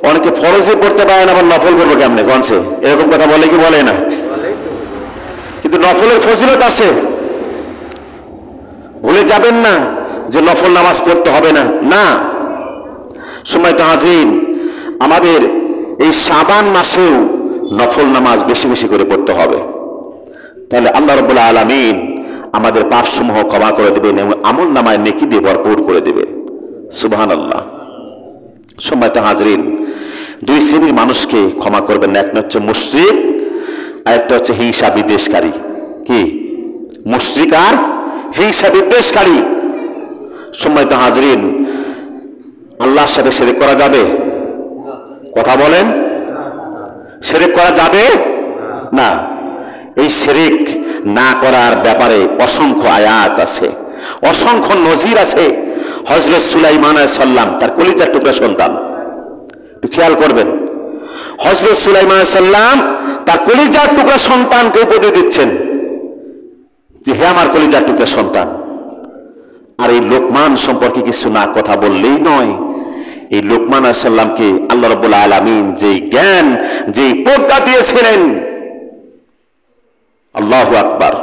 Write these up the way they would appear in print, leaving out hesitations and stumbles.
অনেকে ফরজে পড়তে পারে না, আবার নফল পড়বো কেমনে কনছে, এরকম কথা বলে কি বলে না? কিন্তু নফলের ফজিলত আছে, ভুলে যাবেন না যে নফল নামাজ পড়তে হবে না। না, সম্মানিত হাজির, আমাদের এই শাবান মাসেও নফল নামাজ বেশি বেশি করে পড়তে হবে। তাহলে আল্লাহ রাব্বুল আলামিন আমাদের পাপসমূহ ক্ষমা করে দেবেন এবং আমল নামায় নেকি দিয়ে ভরপুর করে দেবেন। সুবহানাল্লাহ। সম্মানিত হাজির, দুই শ্রেণীর মানুষকে ক্ষমা করবেন না, একটা হচ্ছে মুশরিক আর একটা হচ্ছে হিংসা বিদ্বেষকারী। কি? মুশরিক আর হিংসা বিদ্বেষকারী। সম্মানিত হাজির, আল্লাহর সাথে শিরক করা যাবে? কথা বলেন, শিরক করা যাবে না। এই শিরক না করার ব্যাপারে অসংখ্য আয়াত আছে, অসংখ্য নজির আছে। হযরত সুলাইমান আলাইহিস সালাম, তার কলিজার টুকরা সন্তান, একটু খেয়াল করবেন, হযরত সুলাইমান আলাইহিস সালাম তার কলিজার টুকরা সন্তানকে উপদেশ দিচ্ছেন যে হে আমার কলিজার টুকরা সন্তান। আর এই লোকমান সম্পর্কে কিছু না কথা বললেই নয়, এই লোকমান আলাইহিস সালামকে আল্লাহ রাব্বুল আলামিন যেই জ্ঞান, যেই প্রজ্ঞা দিয়েছিলেন, আল্লাহু আকবার,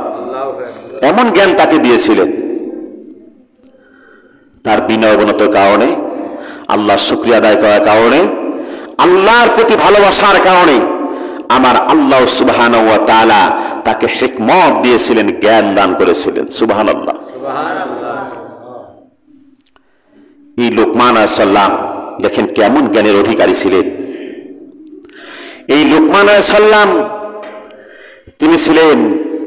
এমন জ্ঞান তাকে দিয়েছিলেন, তার বিনয়বনতার কারণে, আল্লাহর শুকরিয়া আদায় করার কারণে, আল্লাহর প্রতি ভালোবাসার কারণে আমার আল্লাহ সুবহানাহু ওয়া তাআলা তাকে হিকমত দিয়েছিলেন, জ্ঞান দান করেছিলেন। সুবহানাল্লাহ। এই লোকমান আলাইহিস সালাম দেখেন কেমন জ্ঞানের অধিকারী ছিলেন। এই লোকমান আলাইহিস সালাম তিনি ছিলেন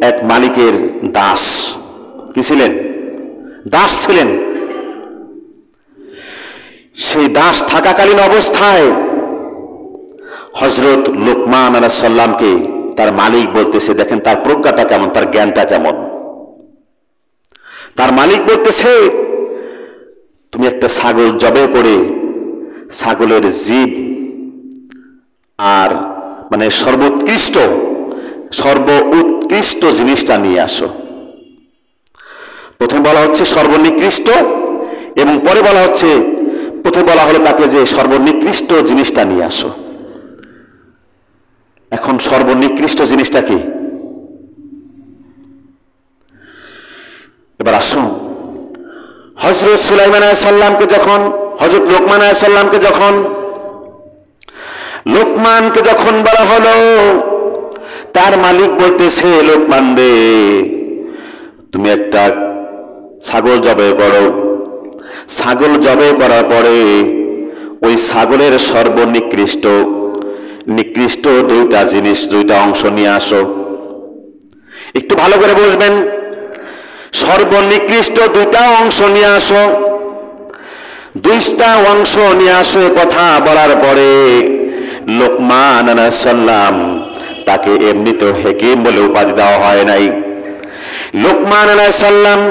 এক মালিকের দাস। কি ছিলেন? দাস ছিলেন। সেই দাস থাকাকালীন অবস্থায় হযরত লোকমান আলাইহিস সালামকে তার মালিক বলতেছে, দেখেন তার প্রজ্ঞাটা কেমন, তার জ্ঞানটা কেমন। তার মালিক বলতেছে, তুমি একটা ছাগল জবে করে ছাগলের জীব আর মানে সর্বোৎকৃষ্ট জিনিসটা নিয়ে আসো। প্রথমে বলা হচ্ছে সর্বনিকৃষ্ট, এবং পরে বলা হচ্ছে, প্রথমে বলা হলো তাকে যে সর্বনিকৃষ্ট জিনিসটা নিয়ে আসো। এখন সর্বনিকৃষ্ট জিনিসটা কি? এবার আসুন, হযরত সুলাইমান আলাইহিস সালামকে যখন, হযরত লোকমান আলাইহিস সালামকে যখন বলা হলো, তার মালিক বলতেছে, লোকমান রে, তুমি একটা ছাগল জবাই করো। ছাগল জবাই করার পরে ওই ছাগলের সর্বনিকৃষ্ট দুইটা জিনিস, দুইটা অংশ নিয়ে আসো। একটু ভালো করে বুঝবেন, সর্বনিকৃষ্ট দুইটা অংশ নিয়ে আসো। দুইটা অংশ নিয়ে আসো কথা বলার পরে লোকমান আলাইহিস সালাম, তাকে এমনিতেও হেকিম বলে উপাধি দেওয়া হয় নাই। লোকমান আলাইহিস সালাম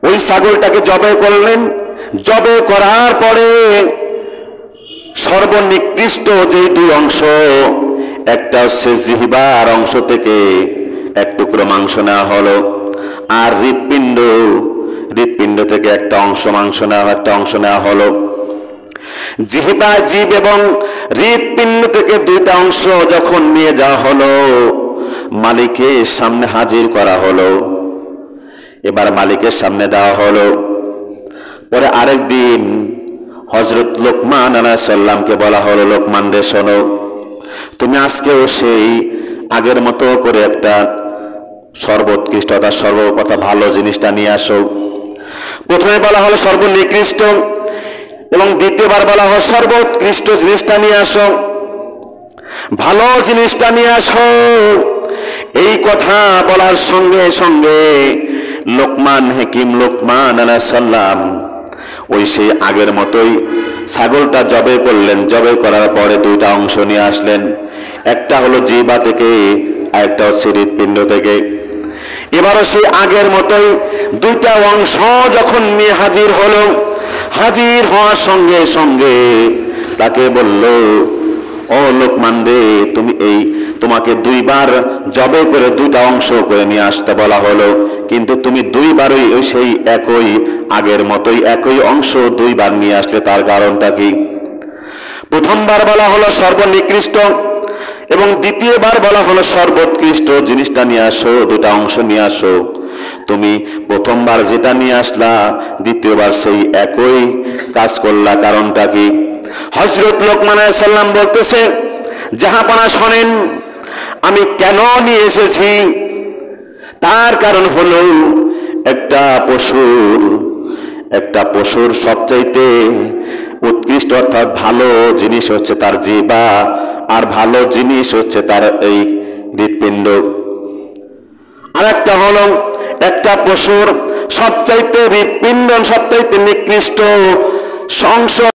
ওই ছাগলটাকে জবাই করলেন। জবাই করার পরে সর্বনিকৃষ্ট যে দুই অংশ, একটা হচ্ছে জিহ্বার অংশ থেকে এক টুকরো মাংস নেওয়া হলো, আর হৃৎপিণ্ড থেকে একটা অংশ নেওয়া হলো। জিহ্বা, জীব এবং হৃৎপিণ্ড থেকে দুইটা অংশ যখন নিয়ে যাওয়া হলো, মালিকের সামনে হাজির করা হলো। এবার মালিকের সামনে দেওয়া হলো। পরে আরেকদিন হযরত লোকমান আলাইহিস সালামকে বলা হলো, লোকমান রে শোনো, তুমি আজকেও সেই আগের মতো করে একটা সর্বোৎকৃষ্টতা, সর্বকথা ভালো জিনিসটা নিয়ে আসো। প্রথমে বলা হলো সর্বনিকৃষ্ট, এবং দ্বিতীয়বার বলা হলো সর্বোৎকৃষ্ট জিনিসটা নিয়ে আসো, ভালো জিনিসটা নিয়ে আসো। এই কথা বলার সঙ্গে সঙ্গে লোকমান আলাইহিস সালাম ওই সেই আগের মতোই ছাগলটা জবাই করলেন। জবাই করার পরে দুইটা অংশ নিয়ে আসলেন, একটা হলো জিহ্বা থেকে আর একটা হচ্ছে হৃৎপিণ্ড থেকে। এবারও সেই আগের মতোই দুইটা অংশ যখন নিয়ে হাজির হলো, হাজির হওয়ার সঙ্গে সঙ্গে তাকে বলল, ও লোকমান রে, তোমাকে দুইবার জবাই করে দুইটা অংশ করে নিয়ে আসতে বলা হলো, কিন্তু তুমি দুইবারই ওই সেই একই আগের মতোই একই অংশ দুইবার নিয়ে আসলে, তার কারণটা কি? প্রথমবার বলা হলো সর্বনিকৃষ্ট এবং দ্বিতীয়বার বলা হলো সর্বোৎকৃষ্ট জিনিসটা নিয়ে আসো, দুটা অংশ নিয়ে আসো। তুমি প্রথমবার যেটা নিয়ে আসলা দ্বিতীয়বার সেই একই কাজ করলা, কারণটা কি? হযরত লোকমান আলাইহিস সালাম বলতেছে, জাহাপনা শোনেন, আমি কেন নিয়ে এসেছি তার কারণ হলো একটা পশুর সবচাইতে উৎকৃষ্ট অর্থাৎ ভালো জিনিস হচ্ছে তার জিহ্বা, আর ভালো জিনিস হচ্ছে তার এই হৃৎপিণ্ড। আর একটা হলো একটা পশুর সবচাইতে হৃৎপিণ্ড সবচাইতে নিকৃষ্ট অংশ